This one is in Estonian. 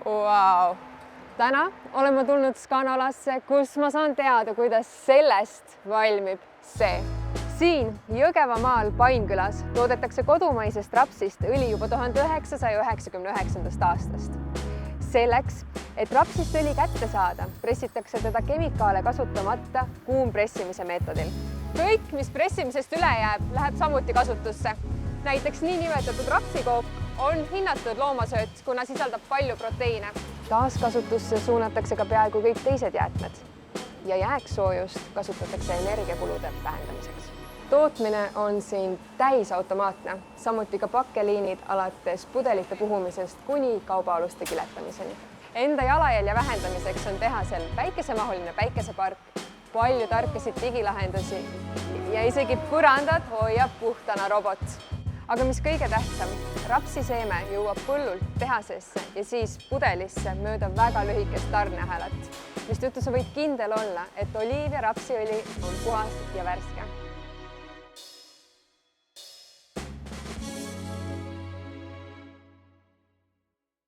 Wow. Täna olen ma tulnud Scanalasse, kus ma saan teada, kuidas sellest valmib see. Siin Jõgevamaal Painkülas toodetakse kodumaisest rapsist õli juba 1999. aastast. Selleks, et rapsist õli kätte saada, pressitakse teda kemikaale kasutamata kuumpressimise meetodil. Kõik, mis pressimisest üle jääb, läheb samuti kasutusse. Näiteks niinimetatud rapsikook on hinnatud loomasööt, kuna sisaldab palju proteiine. Taaskasutusse suunatakse ka peaaegu kõik teised jäätmed ja jääksoojust kasutatakse energiakulude vähendamiseks. Tootmine on siin täisautomaatne, samuti ka pakkeliinid alates pudelite puhumisest kuni kaubaaluste kiletamiseni. Enda jalajälje vähendamiseks on tehasel väikesemahuline päikesepark, palju tarkasid digilahendusi ja isegi põrandad hoiab puhtana robot. Aga mis kõige tähtsam, rapsiseeme jõuab põllult tehasesse ja siis pudelisse mööda väga lühikest tarneahelat, mistõttu sa võid kindel olla, et oliiv- ja rapsiõli on puhas ja värske.